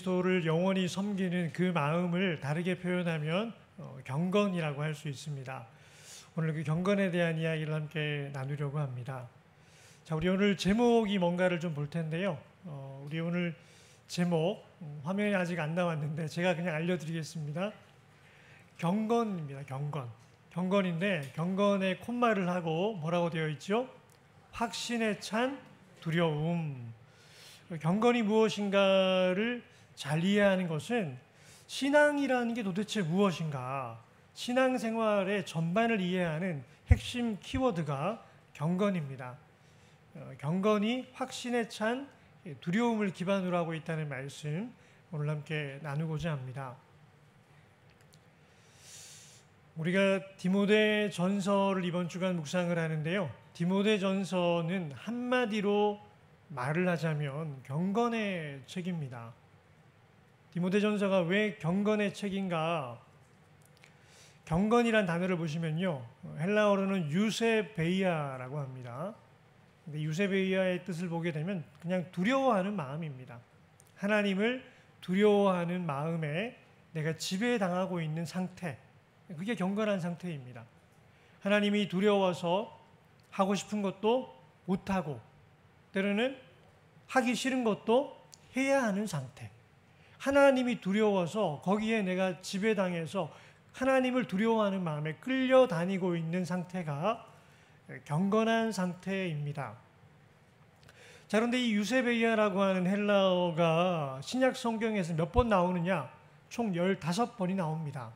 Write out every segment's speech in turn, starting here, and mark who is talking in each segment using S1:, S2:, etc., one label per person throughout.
S1: 그리스도를 영원히 섬기는 그 마음을 다르게 표현하면 경건이라고 할 수 있습니다. 오늘 그 경건에 대한 이야기를 함께 나누려고 합니다. 자, 우리 오늘 제목이 뭔가를 좀 볼 텐데요. 우리 오늘 제목 화면에 아직 안 나왔는데 제가 그냥 알려드리겠습니다. 경건입니다. 경건인데 경건에 콧말을 하고 뭐라고 되어 있죠? 확신에 찬 두려움. 경건이 무엇인가를 잘 이해하는 것은 신앙이라는 게 도대체 무엇인가, 신앙생활의 전반을 이해하는 핵심 키워드가 경건입니다. 경건이 확신에 찬 두려움을 기반으로 하고 있다는 말씀 오늘 함께 나누고자 합니다. 우리가 디모데 전서를 이번 주간 묵상을 하는데요. 디모데 전서는 한마디로 말을 하자면 경건의 책입니다. 디모데 전서가 왜 경건의 책인가? 경건이란 단어를 보시면요, 헬라어로는 유세베이아라고 합니다. 근데 유세베이아의 뜻을 보게 되면 그냥 두려워하는 마음입니다. 하나님을 두려워하는 마음에 내가 지배당하고 있는 상태, 그게 경건한 상태입니다. 하나님이 두려워서 하고 싶은 것도 못하고 때로는 하기 싫은 것도 해야 하는 상태. 하나님이 두려워서 거기에 내가 지배당해서 하나님을 두려워하는 마음에 끌려다니고 있는 상태가 경건한 상태입니다. 자, 그런데 이 유세베이아라고 하는 헬라어가 신약 성경에서 몇 번 나오느냐? 총 15번이 나옵니다.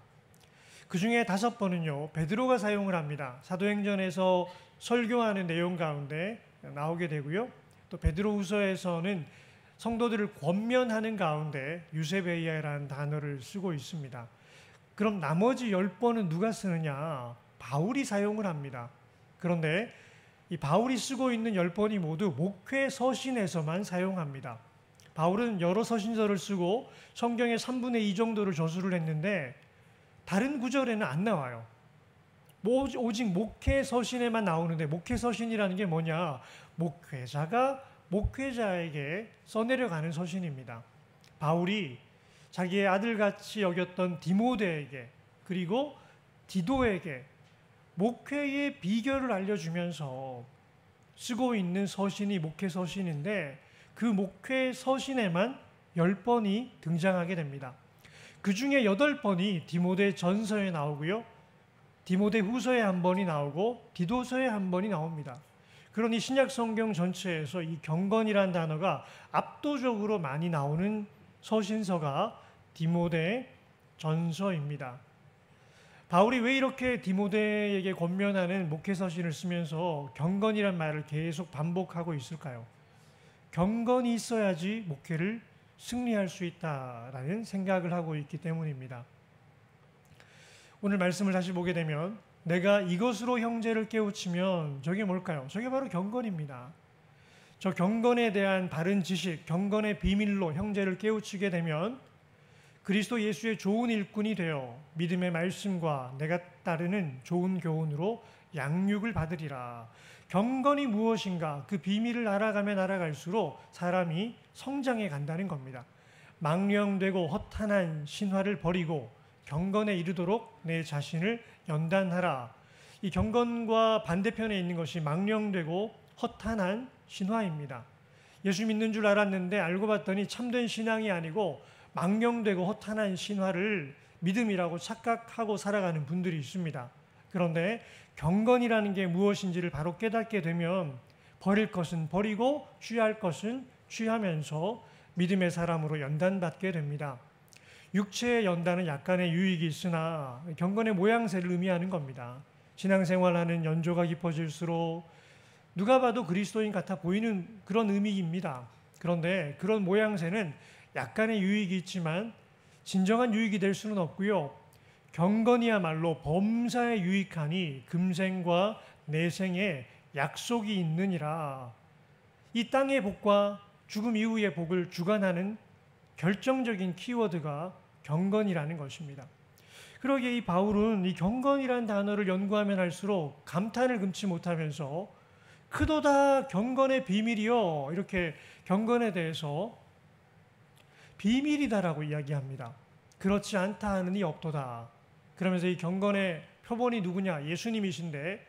S1: 그 중에 5번은요, 베드로가 사용을 합니다. 사도행전에서 설교하는 내용 가운데 나오게 되고요. 또 베드로후서에서는 성도들을 권면하는 가운데 유세베이아라는 단어를 쓰고 있습니다. 그럼 나머지 10번은 누가 쓰느냐? 바울이 사용을 합니다. 그런데 이 바울이 쓰고 있는 10번이 모두 목회 서신에서만 사용합니다. 바울은 여러 서신서를 쓰고 성경의 3분의 2 정도를 저술을 했는데 다른 구절에는 안 나와요. 오직 목회 서신에만 나오는데, 목회 서신이라는 게 뭐냐? 목회자가 목회자에게 써내려가는 서신입니다. 바울이 자기의 아들같이 여겼던 디모데에게 그리고 디도에게 목회의 비결을 알려주면서 쓰고 있는 서신이 목회 서신인데, 그 목회 서신에만 10번이 등장하게 됩니다. 그 중에 8번이 디모데 전서에 나오고요, 디모데 후서에 1번이 나오고 디도서에 1번이 나옵니다. 그러니 신약 성경 전체에서 이 경건이라는 단어가 압도적으로 많이 나오는 서신서가 디모데 전서입니다. 바울이 왜 이렇게 디모데에게 권면하는 목회 서신을 쓰면서 경건이란 말을 계속 반복하고 있을까요? 경건이 있어야지 목회를 승리할 수 있다라는 생각을 하고 있기 때문입니다. 오늘 말씀을 다시 보게 되면 내가 이것으로 형제를 깨우치면 저게 뭘까요? 저게 바로 경건입니다. 저 경건에 대한 바른 지식, 경건의 비밀로 형제를 깨우치게 되면 그리스도 예수의 좋은 일꾼이 되어 믿음의 말씀과 내가 따르는 좋은 교훈으로 양육을 받으리라. 경건이 무엇인가? 그 비밀을 알아가면 알아갈수록 사람이 성장해 간다는 겁니다. 망령되고 허탄한 신화를 버리고 경건에 이르도록 내 자신을 연단하라. 이 경건과 반대편에 있는 것이 망령되고 허탄한 신화입니다. 예수 믿는 줄 알았는데 알고 봤더니 참된 신앙이 아니고 망령되고 허탄한 신화를 믿음이라고 착각하고 살아가는 분들이 있습니다. 그런데 경건이라는 게 무엇인지를 바로 깨닫게 되면 버릴 것은 버리고 취할 것은 취하면서 믿음의 사람으로 연단받게 됩니다. 육체의 연단은 약간의 유익이 있으나 경건의 모양새를 의미하는 겁니다. 신앙생활하는 연조가 깊어질수록 누가 봐도 그리스도인 같아 보이는 그런 의미입니다. 그런데 그런 모양새는 약간의 유익이 있지만 진정한 유익이 될 수는 없고요. 경건이야말로 범사에 유익하니 금생과 내생에 약속이 있느니라. 이 땅의 복과 죽음 이후의 복을 주관하는 결정적인 키워드가 경건이라는 것입니다. 그러기에 이 바울은 이 경건이라는 단어를 연구하면 할수록 감탄을 금치 못하면서 크도다 경건의 비밀이요, 이렇게 경건에 대해서 비밀이다라고 이야기합니다. 그렇지 않다 하는 이 없도다. 그러면서 이 경건의 표본이 누구냐? 예수님이신데,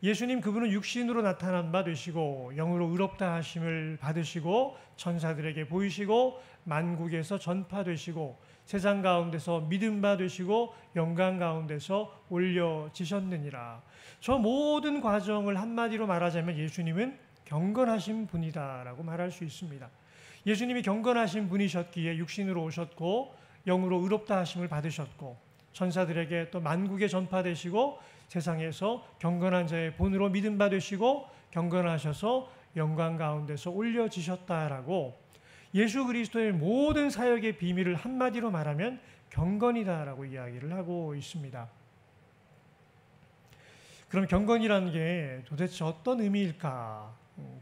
S1: 예수님 그분은 육신으로 나타난 바 되시고 영으로 의롭다 하심을 받으시고 천사들에게 보이시고 만국에서 전파되시고 세상 가운데서 믿음 바 되시고 영광 가운데서 올려지셨느니라. 저 모든 과정을 한마디로 말하자면 예수님은 경건하신 분이다라고 말할 수 있습니다. 예수님이 경건하신 분이셨기에 육신으로 오셨고 영으로 의롭다 하심을 받으셨고 천사들에게 또 만국에 전파되시고 세상에서 경건한 자의 본으로 믿음 받으시고 경건하셔서 영광 가운데서 올려지셨다라고 예수 그리스도의 모든 사역의 비밀을 한마디로 말하면 경건이다라고 이야기를 하고 있습니다. 그럼 경건이라는 게 도대체 어떤 의미일까?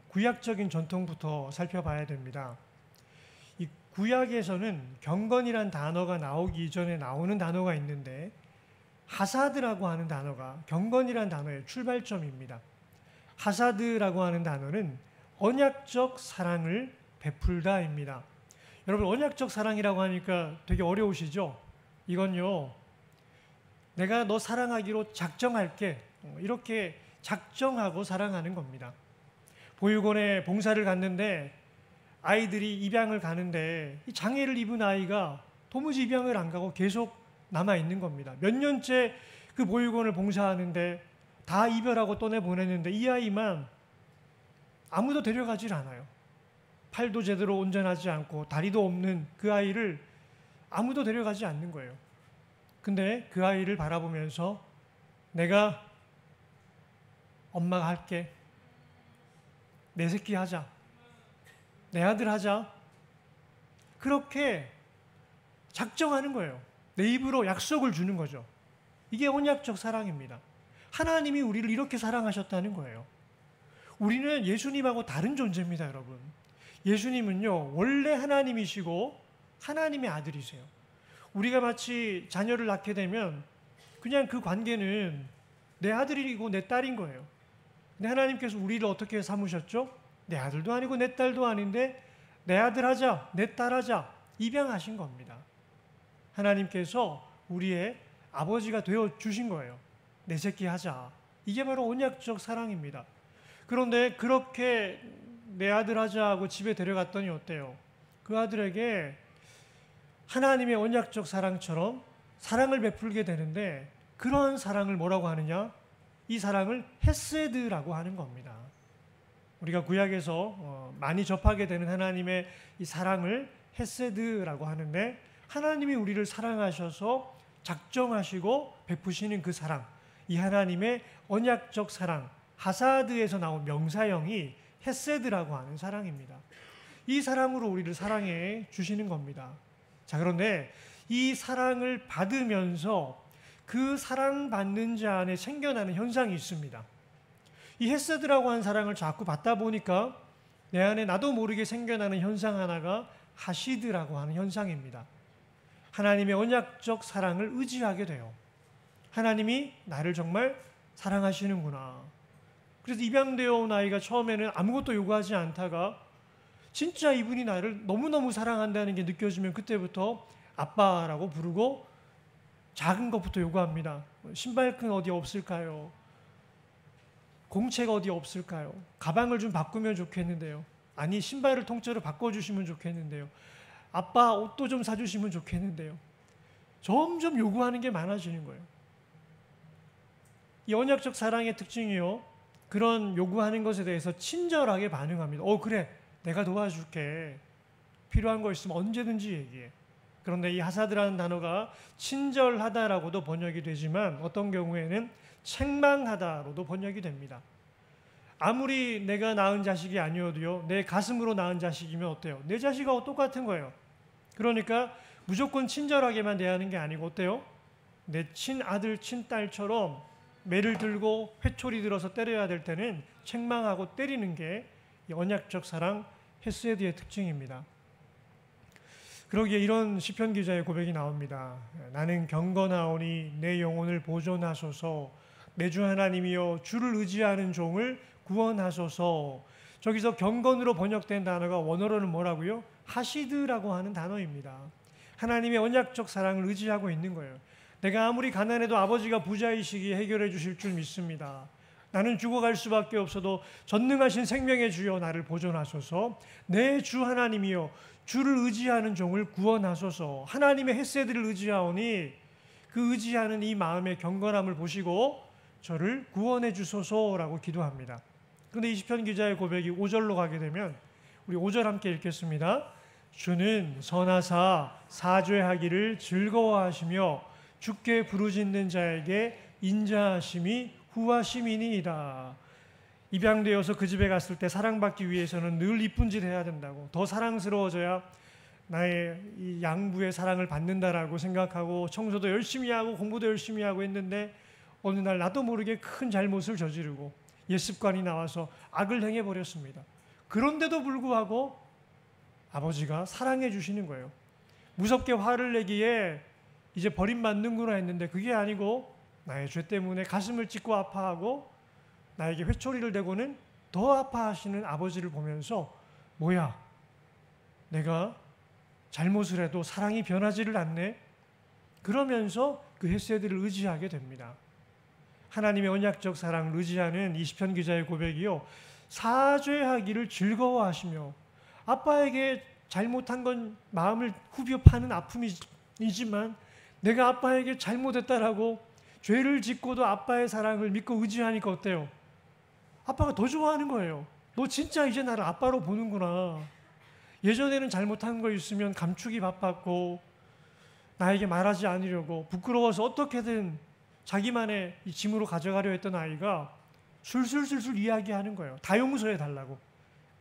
S1: 구약적인 전통부터 살펴봐야 됩니다. 이 구약에서는 경건이란 단어가 나오기 이전에 나오는 단어가 있는데 하사드라고 하는 단어가 경건이란 단어의 출발점입니다. 하사드라고 하는 단어는 언약적 사랑을 베풀다입니다. 여러분 언약적 사랑이라고 하니까 되게 어려우시죠? 이건요, 내가 너 사랑하기로 작정할게, 이렇게 작정하고 사랑하는 겁니다. 보육원에 봉사를 갔는데 아이들이 입양을 가는데 장애를 입은 아이가 도무지 입양을 안 가고 계속 남아있는 겁니다. 몇 년째 그 보육원을 봉사하는데 다 이별하고 떠내보냈는데 이 아이만 아무도 데려가질 않아요. 팔도 제대로 온전하지 않고 다리도 없는 그 아이를 아무도 데려가지 않는 거예요. 근데 그 아이를 바라보면서 내가 엄마가 할게, 내 새끼 하자, 내 아들 하자, 그렇게 작정하는 거예요. 내 입으로 약속을 주는 거죠. 이게 언약적 사랑입니다. 하나님이 우리를 이렇게 사랑하셨다는 거예요. 우리는 예수님하고 다른 존재입니다, 여러분. 예수님은요, 원래 하나님이시고 하나님의 아들이세요. 우리가 마치 자녀를 낳게 되면 그냥 그 관계는 내 아들이고 내 딸인 거예요. 근데 하나님께서 우리를 어떻게 삼으셨죠? 내 아들도 아니고 내 딸도 아닌데 내 아들 하자, 내 딸 하자, 입양하신 겁니다. 하나님께서 우리의 아버지가 되어 주신 거예요. 내 새끼 하자. 이게 바로 언약적 사랑입니다. 그런데 그렇게 내 아들 하자 하고 집에 데려갔더니 어때요? 그 아들에게 하나님의 언약적 사랑처럼 사랑을 베풀게 되는데 그런 사랑을 뭐라고 하느냐? 이 사랑을 헤세드라고 하는 겁니다. 우리가 구약에서 많이 접하게 되는 하나님의 이 사랑을 헤세드라고 하는데 하나님이 우리를 사랑하셔서 작정하시고 베푸시는 그 사랑, 이 하나님의 언약적 사랑, 하사드에서 나온 명사형이 헤세드라고 하는 사랑입니다. 이 사랑으로 우리를 사랑해 주시는 겁니다. 자, 그런데 이 사랑을 받으면서 그 사랑받는 자 안에 생겨나는 현상이 있습니다. 이 헤세드라고 하는 사랑을 자꾸 받다 보니까 내 안에 나도 모르게 생겨나는 현상 하나가 하시드라고 하는 현상입니다. 하나님의 언약적 사랑을 의지하게 돼요. 하나님이 나를 정말 사랑하시는구나. 그래서 입양되어 온 아이가 처음에는 아무것도 요구하지 않다가 진짜 이분이 나를 너무너무 사랑한다는 게 느껴지면 그때부터 아빠라고 부르고 작은 것부터 요구합니다. 신발끈 어디 없을까요? 공책 어디 없을까요? 가방을 좀 바꾸면 좋겠는데요. 아니, 신발을 통째로 바꿔주시면 좋겠는데요. 아빠 옷도 좀 사주시면 좋겠는데요. 점점 요구하는 게 많아지는 거예요. 이 언약적 사랑의 특징이요, 그런 요구하는 것에 대해서 친절하게 반응합니다. 그래, 내가 도와줄게. 필요한 거 있으면 언제든지 얘기해. 그런데 이 하사드라는 단어가 친절하다라고도 번역이 되지만 어떤 경우에는 책망하다로도 번역이 됩니다. 아무리 내가 낳은 자식이 아니어도요, 내 가슴으로 낳은 자식이면 어때요? 내 자식하고 똑같은 거예요. 그러니까 무조건 친절하게만 대하는 게 아니고 어때요? 내 친아들, 친딸처럼 매를 들고 회초리 들어서 때려야 될 때는 책망하고 때리는 게 언약적 사랑 헤세드의 특징입니다. 그러기에 이런 시편 기자의 고백이 나옵니다. 나는 경건하오니 내 영혼을 보존하소서. 내 주 하나님이여 주를 의지하는 종을 구원하소서. 저기서 경건으로 번역된 단어가 원어로는 뭐라고요? 하시드라고 하는 단어입니다. 하나님의 언약적 사랑을 의지하고 있는 거예요. 내가 아무리 가난해도 아버지가 부자이시기에 해결해 주실 줄 믿습니다. 나는 죽어갈 수밖에 없어도 전능하신 생명의 주여 나를 보존하소서. 내 주 하나님이여 주를 의지하는 종을 구원하소서. 하나님의 헤세드를 의지하오니 그 의지하는 이 마음의 경건함을 보시고 저를 구원해 주소서라고 기도합니다. 그런데 이 시편 기자의 고백이 5절로 가게 되면 우리 5절 함께 읽겠습니다. 주는 선하사 사죄하기를 즐거워하시며 주께 부르짖는 자에게 인자하심이 후하심이니이다. 입양되어서 그 집에 갔을 때 사랑받기 위해서는 늘 이쁜 짓 해야 된다고, 더 사랑스러워져야 나의 이 양부의 사랑을 받는다라고 생각하고 청소도 열심히 하고 공부도 열심히 하고 했는데 어느 날 나도 모르게 큰 잘못을 저지르고 옛습관이 나와서 악을 행해버렸습니다. 그런데도 불구하고 아버지가 사랑해 주시는 거예요. 무섭게 화를 내기에 이제 버림받는구나 했는데 그게 아니고 나의 죄 때문에 가슴을 찢고 아파하고 나에게 회초리를 대고는 더 아파하시는 아버지를 보면서 뭐야, 내가 잘못을 해도 사랑이 변하지를 않네. 그러면서 그 헤세드를 의지하게 됩니다. 하나님의 언약적 사랑을 의지하는 이 시편 기자의 고백이요, 사죄하기를 즐거워하시며, 아빠에게 잘못한 건 마음을 후벼 파는 아픔이지만 내가 아빠에게 잘못했다라고 죄를 짓고도 아빠의 사랑을 믿고 의지하니까 어때요? 아빠가 더 좋아하는 거예요. 너 진짜 이제 나를 아빠로 보는구나. 예전에는 잘못한 거 있으면 감추기 바빴고 나에게 말하지 않으려고 부끄러워서 어떻게든 자기만의 이 짐으로 가져가려 했던 아이가 술술술술 이야기하는 거예요. 다 용서해 달라고.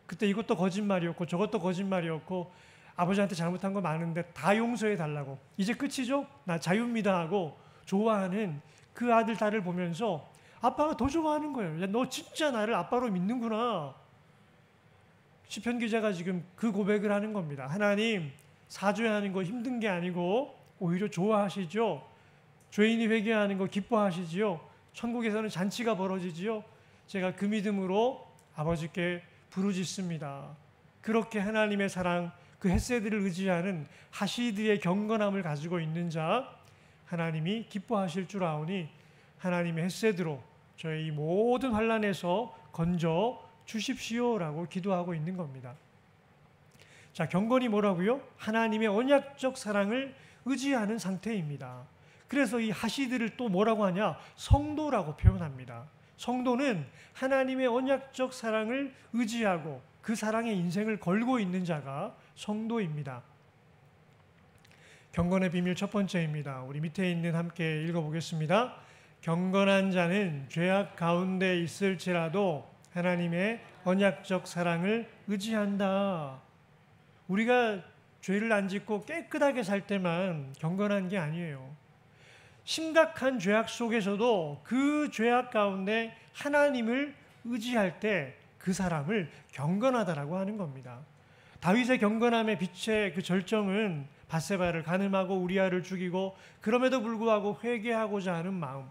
S1: 그때 이것도 거짓말이었고 저것도 거짓말이었고 아버지한테 잘못한 거 많은데 다 용서해 달라고. 이제 끝이죠? 나 자유입니다 하고 좋아하는 그 아들 딸을 보면서 아빠가 더 좋아하는 거예요. 야, 너 진짜 나를 아빠로 믿는구나. 시편 기자가 지금 그 고백을 하는 겁니다. 하나님, 사죄하는 거 힘든 게 아니고 오히려 좋아하시죠. 죄인이 회개하는 거 기뻐하시지요. 천국에서는 잔치가 벌어지지요. 제가 그 믿음으로 아버지께 부르짖습니다. 그렇게 하나님의 사랑, 그 헤세드를 의지하는 하시드의 경건함을 가지고 있는 자, 하나님이 기뻐하실 줄 아오니 하나님의 헤세드로 저의 이 모든 환난에서 건져 주십시오라고 기도하고 있는 겁니다. 자, 경건이 뭐라고요? 하나님의 언약적 사랑을 의지하는 상태입니다. 그래서 이 하시드를 또 뭐라고 하냐? 성도라고 표현합니다. 성도는 하나님의 언약적 사랑을 의지하고 그 사랑에 인생을 걸고 있는 자가 성도입니다. 경건의 비밀 첫 번째입니다. 우리 밑에 있는 함께 읽어보겠습니다. 경건한 자는 죄악 가운데 있을지라도 하나님의 언약적 사랑을 의지한다. 우리가 죄를 안 짓고 깨끗하게 살 때만 경건한 게 아니에요. 심각한 죄악 속에서도 그 죄악 가운데 하나님을 의지할 때 그 사람을 경건하다라고 하는 겁니다. 다윗의 경건함의 빛의 그 절정은 밧세바를 간음하고 우리아를 죽이고 그럼에도 불구하고 회개하고자 하는 마음,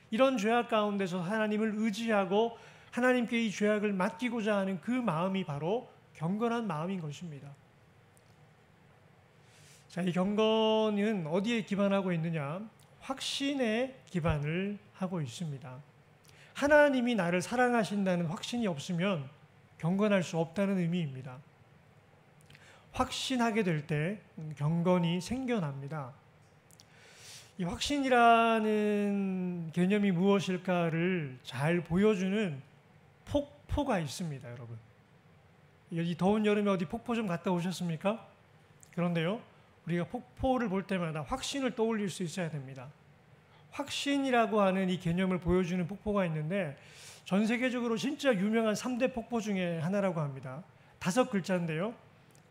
S1: 이런 죄악 가운데서 하나님을 의지하고 하나님께 이 죄악을 맡기고자 하는 그 마음이 바로 경건한 마음인 것입니다. 자, 이 경건은 어디에 기반하고 있느냐? 확신에 기반을 하고 있습니다. 하나님이 나를 사랑하신다는 확신이 없으면 경건할 수 없다는 의미입니다. 확신하게 될 때 경건이 생겨납니다. 이 확신이라는 개념이 무엇일까를 잘 보여주는 폭포가 있습니다, 여러분. 이 더운 여름에 어디 폭포 좀 갔다 오셨습니까? 그런데요, 우리가 폭포를 볼 때마다 확신을 떠올릴 수 있어야 됩니다. 확신이라고 하는 이 개념을 보여주는 폭포가 있는데 전 세계적으로 진짜 유명한 3대 폭포 중에 하나라고 합니다. 5글자인데요.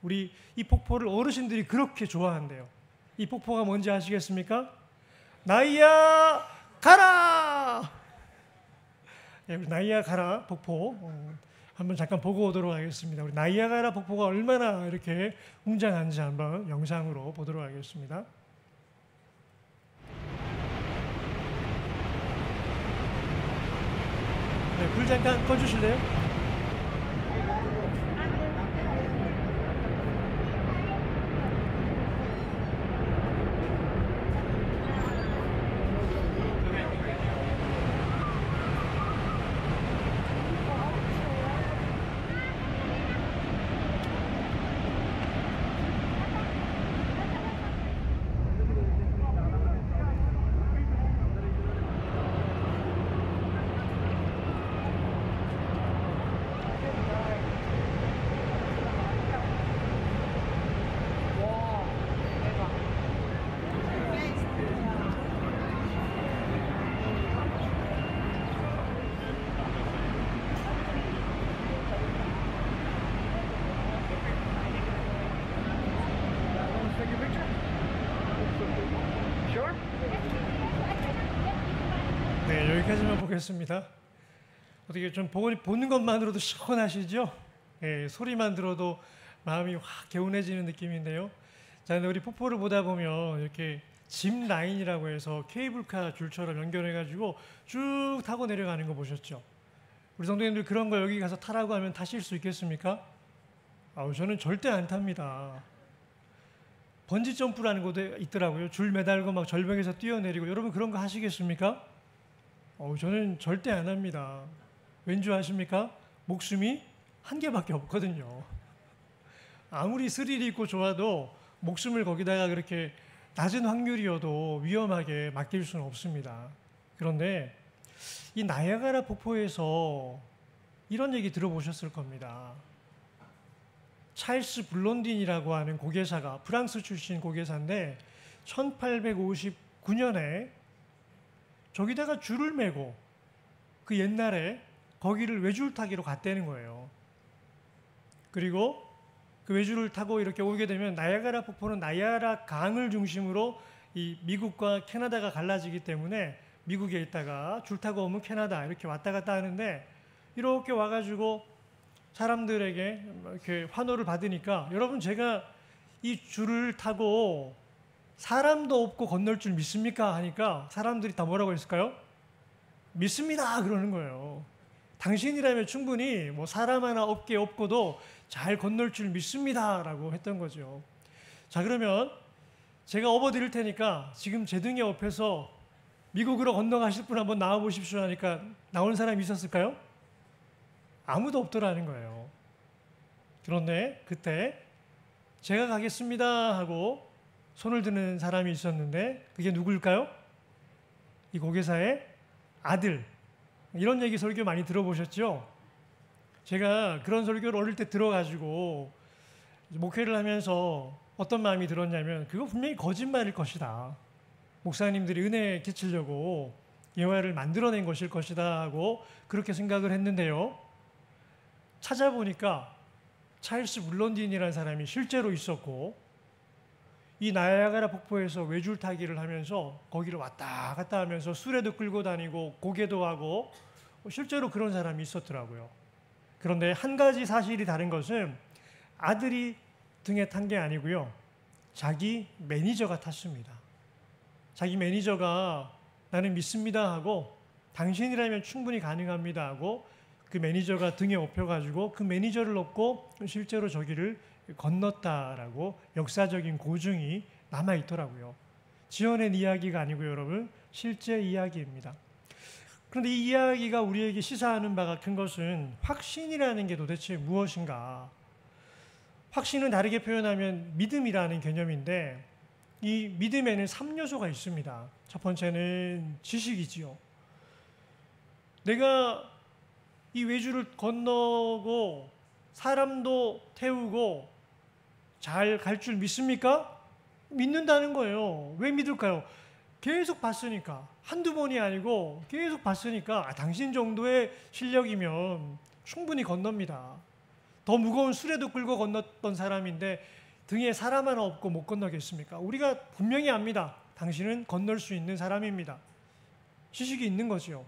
S1: 우리 이 폭포를 어르신들이 그렇게 좋아한대요. 이 폭포가 뭔지 아시겠습니까? 나이야 가라! 네, 우리 나이아가라 폭포 한번 잠깐 보고 오도록 하겠습니다. 우리 나이아가라 폭포가 얼마나 이렇게 웅장한지 한번 영상으로 보도록 하겠습니다. 네, 불 잠깐 꺼주실래요? 여기까지만 보겠습니다. 어떻게 좀 보는 것만으로도 시원하시죠? 예, 소리만 들어도 마음이 확 개운해지는 느낌인데요. 자, 근데 우리 폭포를 보다 보면 이렇게 짚 라인이라고 해서 케이블카 줄처럼 연결해가지고 쭉 타고 내려가는 거 보셨죠? 우리 성도님들 그런 거 여기 가서 타라고 하면 타실 수 있겠습니까? 저는 절대 안 탑니다. 번지 점프라는 것도 있더라고요. 줄 매달고 막 절벽에서 뛰어내리고. 여러분 그런 거 하시겠습니까? 저는 절대 안 합니다. 왠지 아십니까? 목숨이 한 개밖에 없거든요. 아무리 스릴이 있고 좋아도 목숨을 거기다가 그렇게 낮은 확률이어도 위험하게 맡길 수는 없습니다. 그런데 이 나이아가라 폭포에서 이런 얘기 들어보셨을 겁니다. 찰스 블론딘이라고 하는 고개사가, 프랑스 출신 고개사인데 1859년에 저기다가 줄을 매고 그 옛날에 거기를 외줄 타기로 갔다는 거예요. 그리고 그 외줄을 타고 이렇게 오게 되면 나이아가라 폭포는 나이아가라 강을 중심으로 이 미국과 캐나다가 갈라지기 때문에 미국에 있다가 줄 타고 오면 캐나다 이렇게 왔다 갔다 하는데, 이렇게 와가지고 사람들에게 이렇게 환호를 받으니까, 여러분 제가 이 줄을 타고 사람도 없고 건널 줄 믿습니까? 하니까 사람들이 다 뭐라고 했을까요? 믿습니다 그러는 거예요. 당신이라면 충분히 뭐 사람 하나 없게 없고도 잘 건널 줄 믿습니다 라고 했던 거죠. 자, 그러면 제가 업어드릴 테니까 지금 제 등에 업혀서 미국으로 건너가실 분 한번 나와 보십시오 하니까 나온 사람이 있었을까요? 아무도 없더라는 거예요. 그런데 그때 제가 가겠습니다 하고 손을 드는 사람이 있었는데, 그게 누구일까요? 이 고개사의 아들. 이런 얘기 설교 많이 들어보셨죠? 제가 그런 설교를 어릴 때 들어가지고 목회를 하면서 어떤 마음이 들었냐면, 그거 분명히 거짓말일 것이다. 목사님들이 은혜 끼치려고 예화를 만들어낸 것일 것이다 하고 그렇게 생각을 했는데요. 찾아보니까 찰스 블론딘이라는 사람이 실제로 있었고, 이 나이아가라 폭포에서 외줄 타기를 하면서 거기를 왔다 갔다 하면서 수레도 끌고 다니고 고개도 하고 실제로 그런 사람이 있었더라고요. 그런데 한 가지 사실이 다른 것은 아들이 등에 탄 게 아니고요. 자기 매니저가 탔습니다. 자기 매니저가 나는 믿습니다 하고, 당신이라면 충분히 가능합니다 하고 그 매니저가 등에 업혀가지고 그 매니저를 업고 실제로 저기를 건넜다라고 역사적인 고증이 남아있더라고요. 지어낸 이야기가 아니고요, 여러분. 실제 이야기입니다. 그런데 이 이야기가 우리에게 시사하는 바가 큰 것은 확신이라는 게 도대체 무엇인가. 확신은 다르게 표현하면 믿음이라는 개념인데, 이 믿음에는 3요소가 있습니다. 첫 번째는 지식이지요. 내가 이 외줄을 건너고 사람도 태우고 잘 갈 줄 믿습니까? 믿는다는 거예요. 왜 믿을까요? 계속 봤으니까. 한두 번이 아니고 계속 봤으니까 당신 정도의 실력이면 충분히 건넙니다. 더 무거운 수레도 끌고 건넜던 사람인데 등에 사람 하나 없고 못 건너겠습니까? 우리가 분명히 압니다. 당신은 건널 수 있는 사람입니다. 지식이 있는 거죠.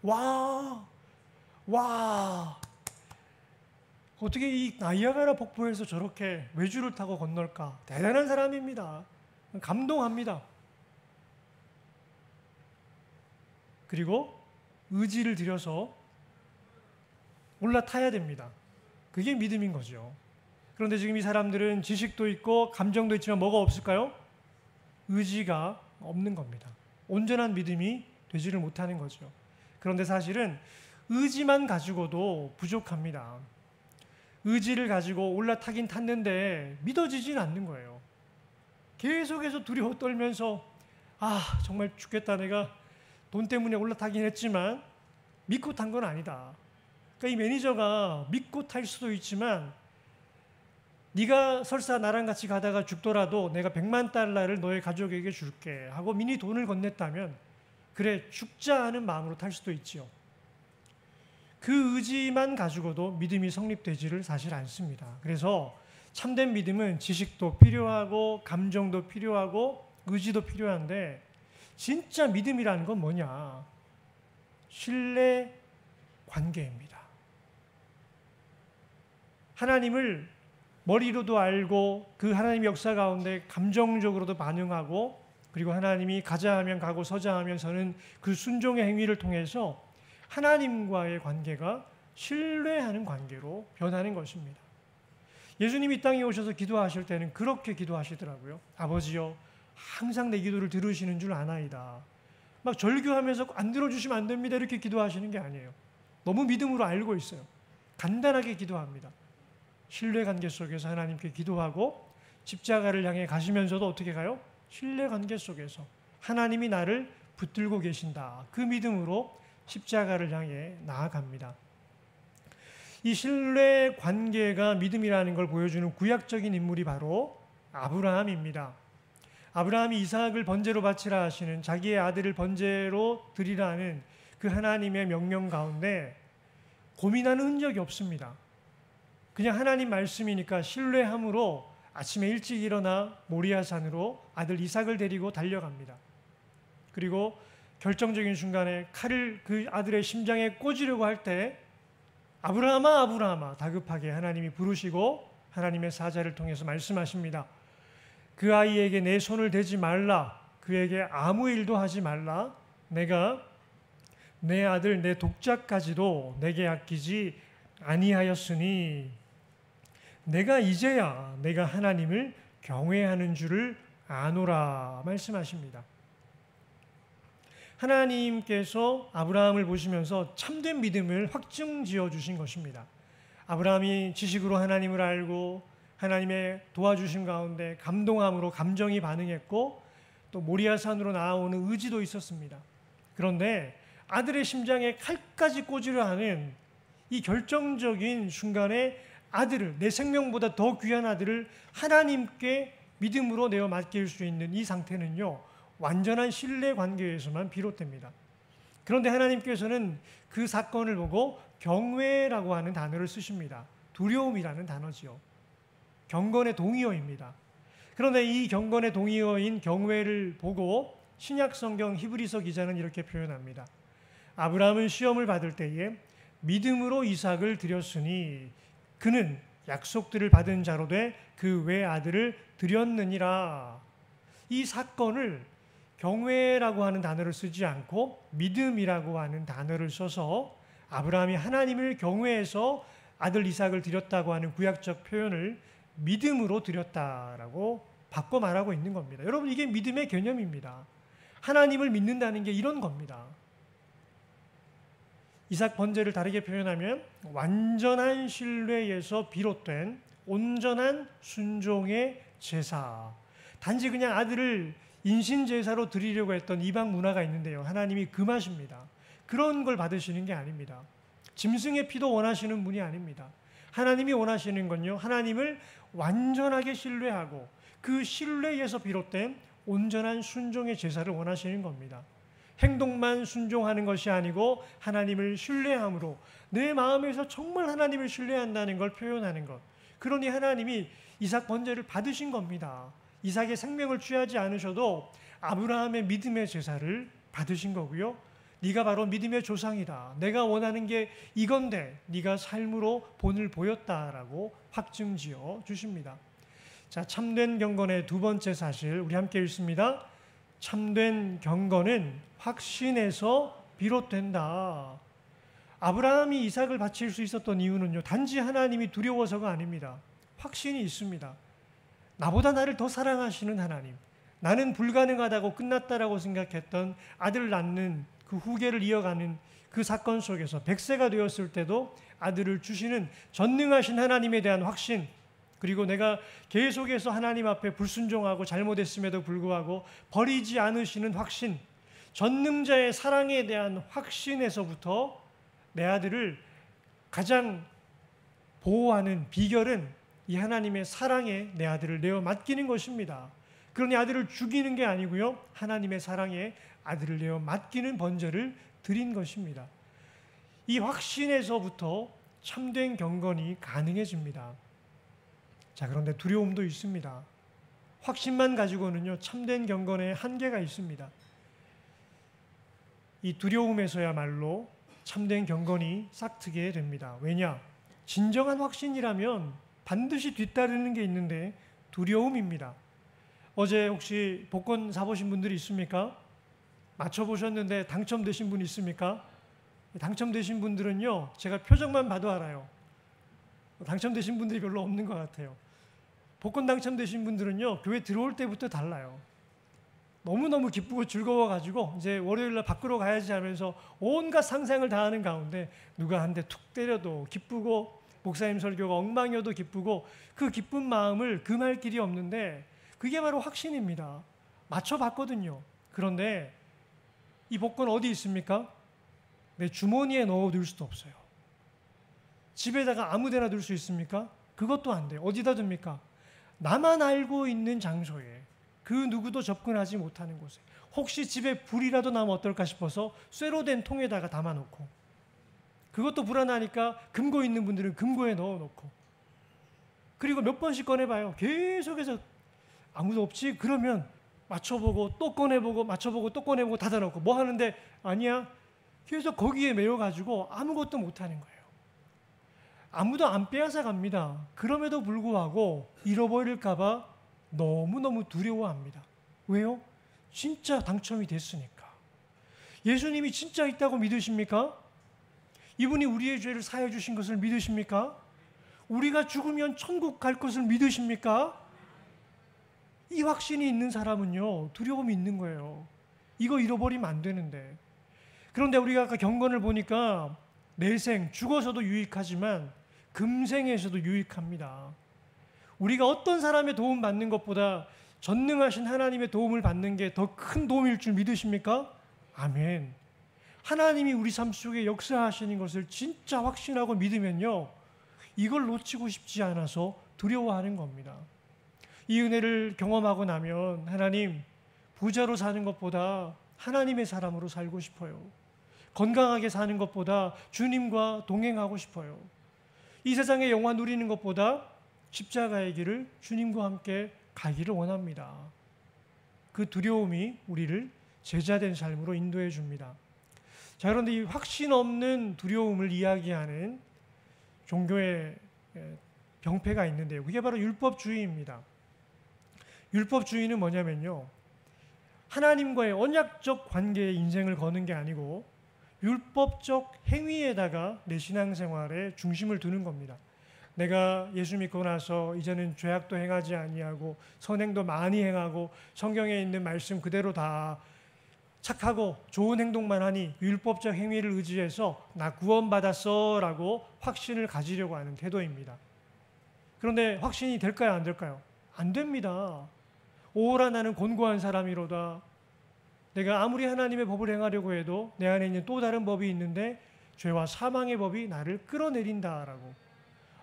S1: 와, 어떻게 이 나이아가라 폭포에서 저렇게 외줄을 타고 건널까? 대단한 사람입니다. 감동합니다. 그리고 의지를 들여서 올라타야 됩니다. 그게 믿음인 거죠. 그런데 지금 이 사람들은 지식도 있고 감정도 있지만 뭐가 없을까요? 의지가 없는 겁니다. 온전한 믿음이 되지를 못하는 거죠. 그런데 사실은 의지만 가지고도 부족합니다. 의지를 가지고 올라타긴 탔는데 믿어지진 않는 거예요. 계속해서 두려워 떨면서 정말 죽겠다, 내가 돈 때문에 올라타긴 했지만 믿고 탄 건 아니다. 그러니까 이 매니저가 믿고 탈 수도 있지만, 네가 설사 나랑 같이 가다가 죽더라도 내가 $100만 너의 가족에게 줄게 하고 미리 돈을 건넸다면 그래 죽자 하는 마음으로 탈 수도 있지요. 그 의지만 가지고도 믿음이 성립되지를 사실 않습니다. 그래서 참된 믿음은 지식도 필요하고 감정도 필요하고 의지도 필요한데, 진짜 믿음이라는 건 뭐냐? 신뢰 관계입니다. 하나님을 머리로도 알고 그 하나님의 역사 가운데 감정적으로도 반응하고, 그리고 하나님이 가자 하면 가고 서자 하면 서는 그 순종의 행위를 통해서 하나님과의 관계가 신뢰하는 관계로 변하는 것입니다. 예수님이 이 땅에 오셔서 기도하실 때는 그렇게 기도하시더라고요. 아버지여, 항상 내 기도를 들으시는 줄 아나이다. 막 절규하면서 안 들어주시면 안 됩니다 이렇게 기도하시는 게 아니에요. 너무 믿음으로 알고 있어요. 간단하게 기도합니다. 신뢰관계 속에서 하나님께 기도하고, 십자가를 향해 가시면서도 어떻게 가요? 신뢰관계 속에서 하나님이 나를 붙들고 계신다, 그 믿음으로 십자가를 향해 나아갑니다. 이 신뢰관계가 믿음이라는 걸 보여주는 구약적인 인물이 바로 아브라함입니다. 아브라함이 이삭을 번제로 바치라 하시는, 자기의 아들을 번제로 드리라는 그 하나님의 명령 가운데 고민하는 흔적이 없습니다. 그냥 하나님 말씀이니까 신뢰함으로 아침에 일찍 일어나 모리아산으로 아들 이삭을 데리고 달려갑니다. 그리고 결정적인 순간에 칼을 그 아들의 심장에 꽂으려고 할 때 아브라함아 아브라함아 다급하게 하나님이 부르시고 하나님의 사자를 통해서 말씀하십니다. 그 아이에게 내 손을 대지 말라. 그에게 아무 일도 하지 말라. 내가 내 아들 내 독자까지도 내게 아끼지 아니하였으니 내가 이제야 내가 하나님을 경외하는 줄을 아노라 말씀하십니다. 하나님께서 아브라함을 보시면서 참된 믿음을 확증지어 주신 것입니다. 아브라함이 지식으로 하나님을 알고 하나님의 도와주심 가운데 감동함으로 감정이 반응했고, 또 모리아산으로 나아오는 의지도 있었습니다. 그런데 아들의 심장에 칼까지 꽂으려 하는 이 결정적인 순간에 아들을, 내 생명보다 더 귀한 아들을 하나님께 믿음으로 내어 맡길 수 있는 이 상태는요, 완전한 신뢰 관계에서만 비롯됩니다. 그런데 하나님께서는 그 사건을 보고 경외라고 하는 단어를 쓰십니다. 두려움이라는 단어지요. 경건의 동의어입니다. 그런데 이 경건의 동의어인 경외를 보고 신약 성경 히브리서 기자는 이렇게 표현합니다. 아브라함은 시험을 받을 때에 믿음으로 이삭을 드렸으니 그는 약속들을 받은 자로 돼 그 외아들을 드렸느니라. 이 사건을 경외라고 하는 단어를 쓰지 않고 믿음이라고 하는 단어를 써서 아브라함이 하나님을 경외해서 아들 이삭을 드렸다고 하는 구약적 표현을 믿음으로 드렸다라고 바꿔 말하고 있는 겁니다. 여러분, 이게 믿음의 개념입니다. 하나님을 믿는다는 게 이런 겁니다. 이삭 번제를 다르게 표현하면 완전한 신뢰에서 비롯된 온전한 순종의 제사. 단지 그냥 아들을 인신제사로 드리려고 했던 이방 문화가 있는데요, 하나님이 금하십니다. 그런 걸 받으시는 게 아닙니다. 짐승의 피도 원하시는 분이 아닙니다. 하나님이 원하시는 건요, 하나님을 완전하게 신뢰하고 그 신뢰에서 비롯된 온전한 순종의 제사를 원하시는 겁니다. 행동만 순종하는 것이 아니고 하나님을 신뢰함으로 내 마음에서 정말 하나님을 신뢰한다는 걸 표현하는 것. 그러니 하나님이 이삭 번제를 받으신 겁니다. 이삭의 생명을 취하지 않으셔도 아브라함의 믿음의 제사를 받으신 거고요. 네가 바로 믿음의 조상이다. 내가 원하는 게 이건데 네가 삶으로 본을 보였다라고 확증지어 주십니다. 자, 참된 경건의 두 번째 사실 우리 함께 읽습니다. 참된 경건은 확신에서 비롯된다. 아브라함이 이삭을 바칠 수 있었던 이유는요, 단지 하나님이 두려워서가 아닙니다. 확신이 있습니다. 나보다 나를 더 사랑하시는 하나님, 나는 불가능하다고 끝났다라고 생각했던 아들을 낳는 그 후계를 이어가는 그 사건 속에서 100세가 되었을 때도 아들을 주시는 전능하신 하나님에 대한 확신, 그리고 내가 계속해서 하나님 앞에 불순종하고 잘못했음에도 불구하고 버리지 않으시는 확신, 전능자의 사랑에 대한 확신에서부터 내 아들을 가장 보호하는 비결은 이 하나님의 사랑에 내 아들을 내어 맡기는 것입니다. 그러니 아들을 죽이는 게 아니고요, 하나님의 사랑에 아들을 내어 맡기는 번제를 드린 것입니다. 이 확신에서부터 참된 경건이 가능해집니다. 자, 그런데 두려움도 있습니다. 확신만 가지고는요, 참된 경건에 한계가 있습니다. 이 두려움에서야말로 참된 경건이 싹트게 됩니다. 왜냐? 진정한 확신이라면 반드시 뒤따르는 게 있는데 두려움입니다. 어제 혹시 복권 사보신 분들이 있습니까? 맞춰보셨는데 당첨되신 분 있습니까? 당첨되신 분들은요, 제가 표정만 봐도 알아요. 당첨되신 분들이 별로 없는 것 같아요. 복권 당첨되신 분들은요, 교회 들어올 때부터 달라요. 너무너무 기쁘고 즐거워가지고 이제 월요일날 밖으로 가야지 하면서 온갖 상상을 다 하는 가운데 누가 한 대 툭 때려도 기쁘고 목사님 설교가 엉망이어도 기쁘고 그 기쁜 마음을 금할 길이 없는데 그게 바로 확신입니다. 맞춰봤거든요. 그런데 이 복권 어디 있습니까? 내 주머니에 넣어둘 수도 없어요. 집에다가 아무 데나 둘 수 있습니까? 그것도 안 돼요. 어디다 둡니까? 나만 알고 있는 장소에, 그 누구도 접근하지 못하는 곳에, 혹시 집에 불이라도 나면 어떨까 싶어서 쇠로 된 통에다가 담아놓고, 그것도 불안하니까 금고 있는 분들은 금고에 넣어놓고, 그리고 몇 번씩 꺼내봐요. 계속해서 아무도 없지? 그러면 맞춰보고 또 꺼내보고 맞춰보고 또 꺼내보고 닫아놓고 뭐 하는데 아니야? 계속 거기에 매여가지고 아무것도 못하는 거예요. 아무도 안 빼앗아 갑니다. 그럼에도 불구하고 잃어버릴까 봐 너무너무 두려워합니다. 왜요? 진짜 당첨이 됐으니까. 예수님이 진짜 있다고 믿으십니까? 이분이 우리의 죄를 사해 주신 것을 믿으십니까? 우리가 죽으면 천국 갈 것을 믿으십니까? 이 확신이 있는 사람은요, 두려움이 있는 거예요. 이거 잃어버리면 안 되는데. 그런데 우리가 아까 경건을 보니까 내생, 죽어서도 유익하지만 금생에서도 유익합니다. 우리가 어떤 사람의 도움 받는 것보다 전능하신 하나님의 도움을 받는 게 더 큰 도움일 줄 믿으십니까? 아멘. 하나님이 우리 삶 속에 역사하시는 것을 진짜 확신하고 믿으면요, 이걸 놓치고 싶지 않아서 두려워하는 겁니다. 이 은혜를 경험하고 나면 하나님, 부자로 사는 것보다 하나님의 사람으로 살고 싶어요. 건강하게 사는 것보다 주님과 동행하고 싶어요. 이 세상의 영화 누리는 것보다 십자가의 길을 주님과 함께 가기를 원합니다. 그 두려움이 우리를 제자된 삶으로 인도해 줍니다. 자, 그런데 이 확신 없는 두려움을 이야기하는 종교의 병폐가 있는데요. 그게 바로 율법주의입니다. 율법주의는 뭐냐면요, 하나님과의 언약적 관계에 인생을 거는 게 아니고 율법적 행위에다가 내 신앙생활에 중심을 두는 겁니다. 내가 예수 믿고 나서 이제는 죄악도 행하지 아니하고 선행도 많이 행하고 성경에 있는 말씀 그대로 다 착하고 좋은 행동만 하니 율법적 행위를 의지해서 나 구원받았어 라고 확신을 가지려고 하는 태도입니다. 그런데 확신이 될까요? 안 될까요? 안 됩니다. 오라 나는 곤고한 사람이로다. 내가 아무리 하나님의 법을 행하려고 해도 내 안에 있는 또 다른 법이 있는데 죄와 사망의 법이 나를 끌어내린다라고.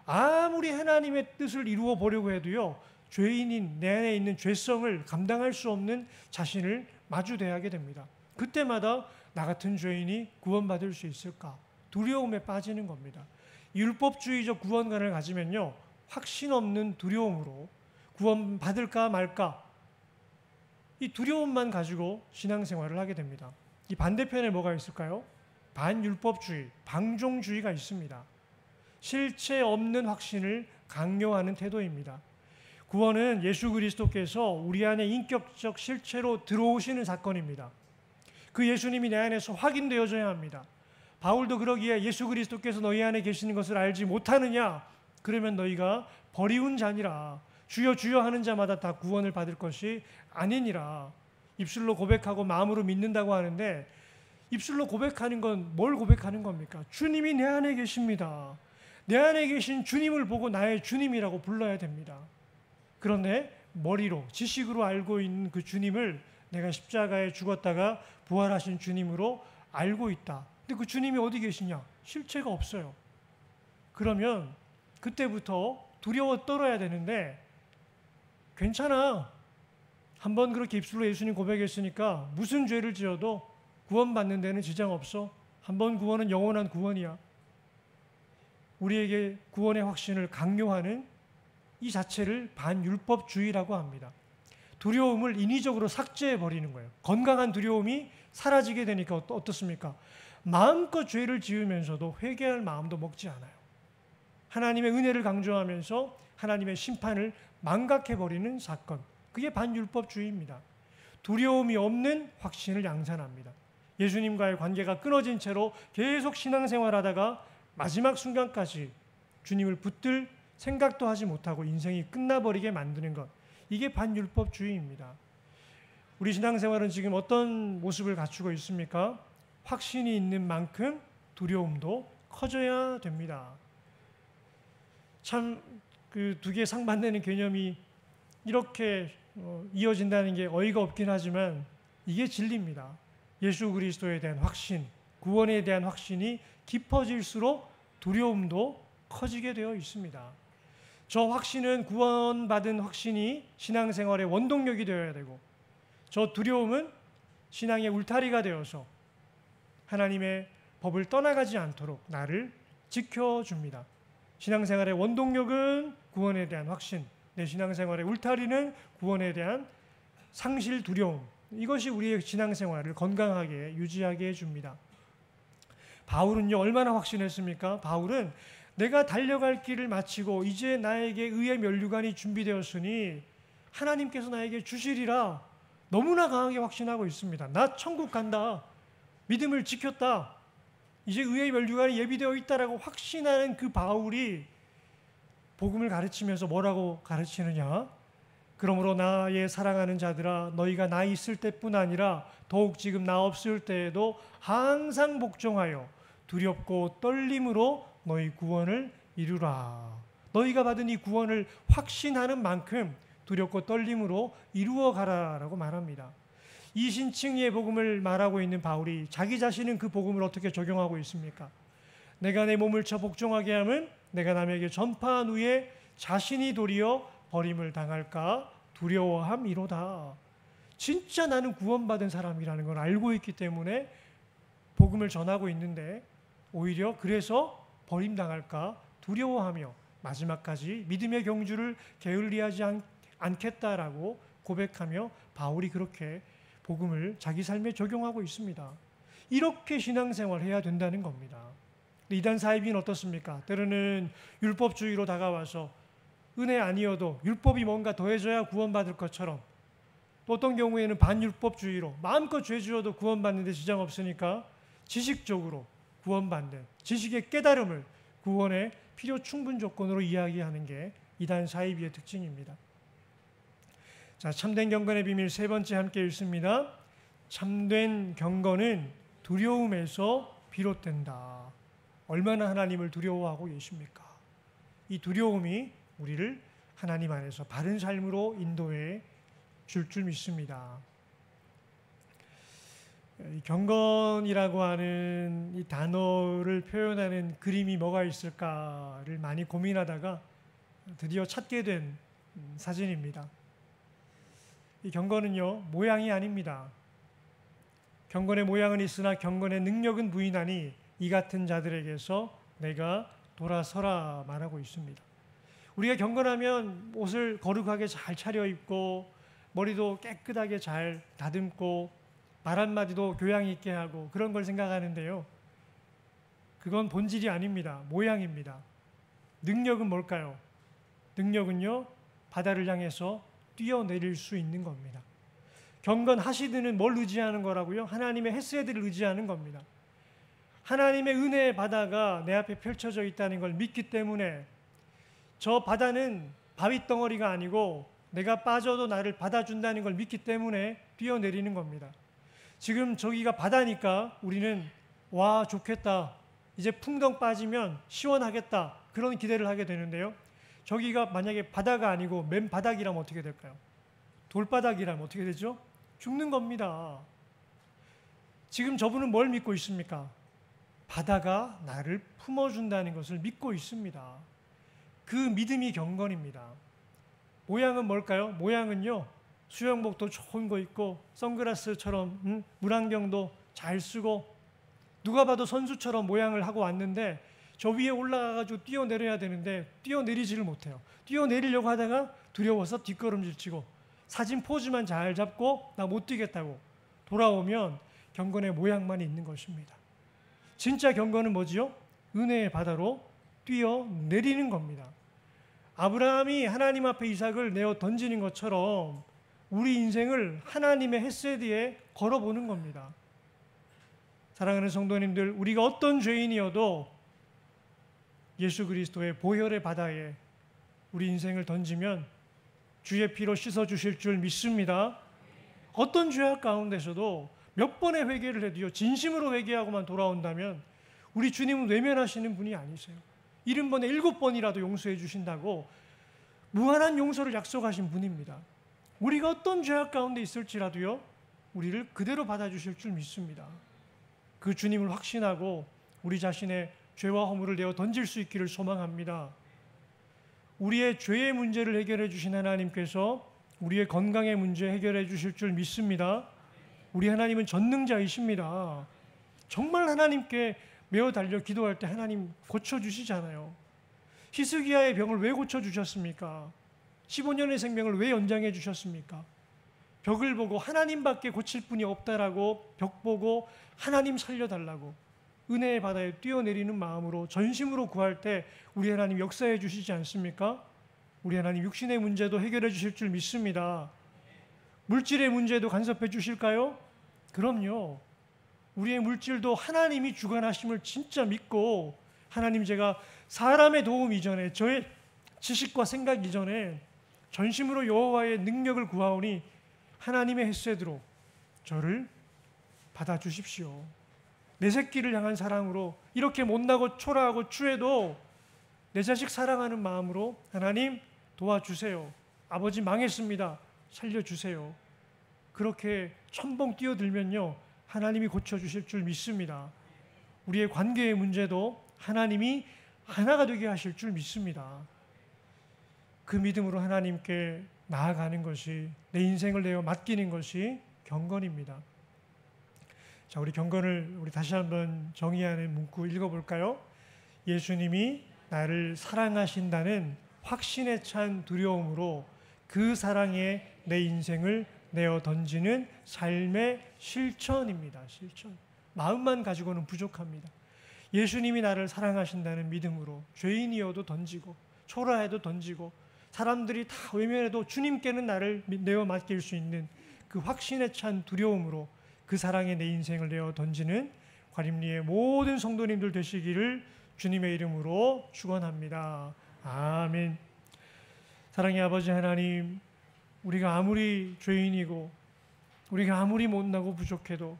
S1: 아무리 하나님의 뜻을 이루어 보려고 해도요, 죄인인 내 안에 있는 죄성을 감당할 수 없는 자신을 마주대하게 됩니다. 그때마다 나 같은 죄인이 구원받을 수 있을까? 두려움에 빠지는 겁니다. 율법주의적 구원관을 가지면요, 확신 없는 두려움으로 구원받을까 말까, 이 두려움만 가지고 신앙생활을 하게 됩니다. 이 반대편에 뭐가 있을까요? 반율법주의, 방종주의가 있습니다. 실체 없는 확신을 강요하는 태도입니다. 구원은 예수 그리스도께서 우리 안에 인격적 실체로 들어오시는 사건입니다. 그 예수님이 내 안에서 확인되어져야 합니다. 바울도 그러기에 예수 그리스도께서 너희 안에 계시는 것을 알지 못하느냐? 그러면 너희가 버리운 자니라. 주여 주여 하는 자마다 다 구원을 받을 것이 아니니라. 입술로 고백하고 마음으로 믿는다고 하는데 입술로 고백하는 건 뭘 고백하는 겁니까? 주님이 내 안에 계십니다. 내 안에 계신 주님을 보고 나의 주님이라고 불러야 됩니다. 그런데 머리로 지식으로 알고 있는 그 주님을 내가 십자가에 죽었다가 부활하신 주님으로 알고 있다. 근데 그 주님이 어디 계시냐? 실체가 없어요. 그러면 그때부터 두려워 떨어야 되는데 괜찮아. 한번 그렇게 입술로 예수님 고백했으니까 무슨 죄를 지어도 구원받는 데는 지장 없어. 한번 구원은 영원한 구원이야. 우리에게 구원의 확신을 강요하는 이 자체를 반율법주의라고 합니다. 두려움을 인위적으로 삭제해버리는 거예요. 건강한 두려움이 사라지게 되니까 어떻습니까? 마음껏 죄를 지으면서도 회개할 마음도 먹지 않아요. 하나님의 은혜를 강조하면서 하나님의 심판을 망각해버리는 사건. 그게 반율법주의입니다. 두려움이 없는 확신을 양산합니다. 예수님과의 관계가 끊어진 채로 계속 신앙생활하다가 마지막 순간까지 주님을 붙들 생각도 하지 못하고 인생이 끝나버리게 만드는 것. 이게 반율법주의입니다. 우리 신앙생활은 지금 어떤 모습을 갖추고 있습니까? 확신이 있는 만큼 두려움도 커져야 됩니다. 참 그 두 개 상반되는 개념이 이렇게 이어진다는 게 어이가 없긴 하지만 이게 진리입니다. 예수 그리스도에 대한 확신, 구원에 대한 확신이 깊어질수록 두려움도 커지게 되어 있습니다. 저 확신은, 구원받은 확신이 신앙생활의 원동력이 되어야 되고, 저 두려움은 신앙의 울타리가 되어서 하나님의 법을 떠나가지 않도록 나를 지켜줍니다. 신앙생활의 원동력은 구원에 대한 확신, 내 신앙생활의 울타리는 구원에 대한 상실 두려움. 이것이 우리의 신앙생활을 건강하게 유지하게 해줍니다. 바울은요, 얼마나 확신했습니까? 바울은 내가 달려갈 길을 마치고 이제 나에게 의의 면류관이 준비되었으니 하나님께서 나에게 주시리라 너무나 강하게 확신하고 있습니다. 나 천국 간다. 믿음을 지켰다. 이제 의의 면류관이 예비되어 있다라고 확신하는 그 바울이 복음을 가르치면서 뭐라고 가르치느냐? 그러므로 나의 사랑하는 자들아, 너희가 나 있을 때뿐 아니라 더욱 지금 나 없을 때에도 항상 복종하여 두렵고 떨림으로 너희 구원을 이루라. 너희가 받은 이 구원을 확신하는 만큼 두렵고 떨림으로 이루어 가라라고 말합니다. 이신칭의의 복음을 말하고 있는 바울이 자기 자신은 그 복음을 어떻게 적용하고 있습니까? 내가 내 몸을 쳐 복종하게 하면 내가 남에게 전파한 후에 자신이 도리어 버림을 당할까 두려워함이로다. 진짜 나는 구원받은 사람이라는 걸 알고 있기 때문에 복음을 전하고 있는데 오히려 그래서 버림당할까 두려워하며 마지막까지 믿음의 경주를 게을리하지 않겠다라고 고백하며 바울이 그렇게 복음을 자기 삶에 적용하고 있습니다. 이렇게 신앙생활 해야 된다는 겁니다. 이단 사이비는 어떻습니까? 때로는 율법주의로 다가와서 은혜 아니어도 율법이 뭔가 더해져야 구원받을 것처럼, 또 어떤 경우에는 반율법주의로 마음껏 죄 지어도 구원받는데 지장 없으니까 지식적으로 구원받는, 지식의 깨달음을 구원의 필요 충분 조건으로 이야기하는 게 이단 사이비의 특징입니다. 자, 참된 경건의 비밀 세 번째 함께 읽습니다. 참된 경건은 두려움에서 비롯된다. 얼마나 하나님을 두려워하고 계십니까? 이 두려움이 우리를 하나님 안에서 바른 삶으로 인도해 줄 믿습니다. 이 경건이라고 하는 이 단어를 표현하는 그림이 뭐가 있을까를 많이 고민하다가 드디어 찾게 된 사진입니다. 이 경건은요, 모양이 아닙니다. 경건의 모양은 있으나 경건의 능력은 부인하니 이 같은 자들에게서 내가 돌아서라 말하고 있습니다. 우리가 경건하면 옷을 거룩하게 잘 차려입고 머리도 깨끗하게 잘 다듬고 말 한마디도 교양 있게 하고 그런 걸 생각하는데요. 그건 본질이 아닙니다. 모양입니다. 능력은 뭘까요? 능력은요, 바다를 향해서 뛰어내릴 수 있는 겁니다. 경건하시드는 뭘 의지하는 거라고요? 하나님의 헤세드를 의지하는 겁니다. 하나님의 은혜의 바다가 내 앞에 펼쳐져 있다는 걸 믿기 때문에 저 바다는 바위덩어리가 아니고 내가 빠져도 나를 받아준다는 걸 믿기 때문에 뛰어내리는 겁니다. 지금 저기가 바다니까 우리는 와 좋겠다, 이제 풍덩 빠지면 시원하겠다, 그런 기대를 하게 되는데요. 저기가 만약에 바다가 아니고 맨바닥이라면 어떻게 될까요? 돌바닥이라면 어떻게 되죠? 죽는 겁니다. 지금 저분은 뭘 믿고 있습니까? 바다가 나를 품어준다는 것을 믿고 있습니다. 그 믿음이 경건입니다. 모양은 뭘까요? 모양은요, 수영복도 좋은 거 입고 선글라스처럼 물안경도 잘 쓰고 누가 봐도 선수처럼 모양을 하고 왔는데 저 위에 올라가가지고 뛰어내려야 되는데 뛰어내리지를 못해요. 뛰어내리려고 하다가 두려워서 뒷걸음질 치고 사진 포즈만 잘 잡고 나 못 뛰겠다고 돌아오면 경건의 모양만 있는 것입니다. 진짜 경건은 뭐지요? 은혜의 바다로 뛰어내리는 겁니다. 아브라함이 하나님 앞에 이삭을 내어 던지는 것처럼 우리 인생을 하나님의 헤세드에 걸어보는 겁니다. 사랑하는 성도님들, 우리가 어떤 죄인이어도 예수 그리스도의 보혈의 바다에 우리 인생을 던지면 주의 피로 씻어주실 줄 믿습니다. 어떤 죄악 가운데서도 몇 번의 회개를 해도요, 진심으로 회개하고만 돌아온다면 우리 주님은 외면하시는 분이 아니세요. 70번에 7번이라도 용서해 주신다고 무한한 용서를 약속하신 분입니다. 우리가 어떤 죄악 가운데 있을지라도요, 우리를 그대로 받아주실 줄 믿습니다. 그 주님을 확신하고 우리 자신의 죄와 허물을 내어 던질 수 있기를 소망합니다. 우리의 죄의 문제를 해결해 주신 하나님께서 우리의 건강의 문제 해결해 주실 줄 믿습니다. 우리 하나님은 전능자이십니다. 정말 하나님께 매어 달려 기도할 때 하나님 고쳐주시잖아요. 히스기야의 병을 왜 고쳐주셨습니까? 15년의 생명을 왜 연장해 주셨습니까? 벽을 보고 하나님밖에 고칠 분이 없다라고 벽 보고 하나님 살려달라고 은혜의 바다에 뛰어내리는 마음으로 전심으로 구할 때 우리 하나님 역사해 주시지 않습니까? 우리 하나님 육신의 문제도 해결해 주실 줄 믿습니다. 물질의 문제도 간섭해 주실까요? 그럼요. 우리의 물질도 하나님이 주관하심을 진짜 믿고 하나님, 제가 사람의 도움 이전에 저의 지식과 생각 이전에 전심으로 여호와의 능력을 구하오니 하나님의 헤세드로 저를 받아주십시오. 내 새끼를 향한 사랑으로 이렇게 못나고 초라하고 추해도 내 자식 사랑하는 마음으로 하나님 도와주세요. 아버지 망했습니다. 살려주세요. 그렇게 첨벙 뛰어들면요, 하나님이 고쳐주실 줄 믿습니다. 우리의 관계의 문제도 하나님이 하나가 되게 하실 줄 믿습니다. 그 믿음으로 하나님께 나아가는 것이, 내 인생을 내어 맡기는 것이 경건입니다. 자, 우리 경건을 우리 다시 한번 정의하는 문구 읽어볼까요? 예수님이 나를 사랑하신다는 확신에 찬 두려움으로 그 사랑에 내 인생을 내어 던지는 삶의 실천입니다. 실천. 마음만 가지고는 부족합니다. 예수님이 나를 사랑하신다는 믿음으로 죄인이어도 던지고 초라해도 던지고 사람들이 다 외면해도 주님께는 나를 내어 맡길 수 있는 그 확신에 찬 두려움으로 그 사랑에 내 인생을 내어 던지는 과림리의 모든 성도님들 되시기를 주님의 이름으로 축원합니다. 아멘. 사랑의 아버지 하나님, 우리가 아무리 죄인이고 우리가 아무리 못나고 부족해도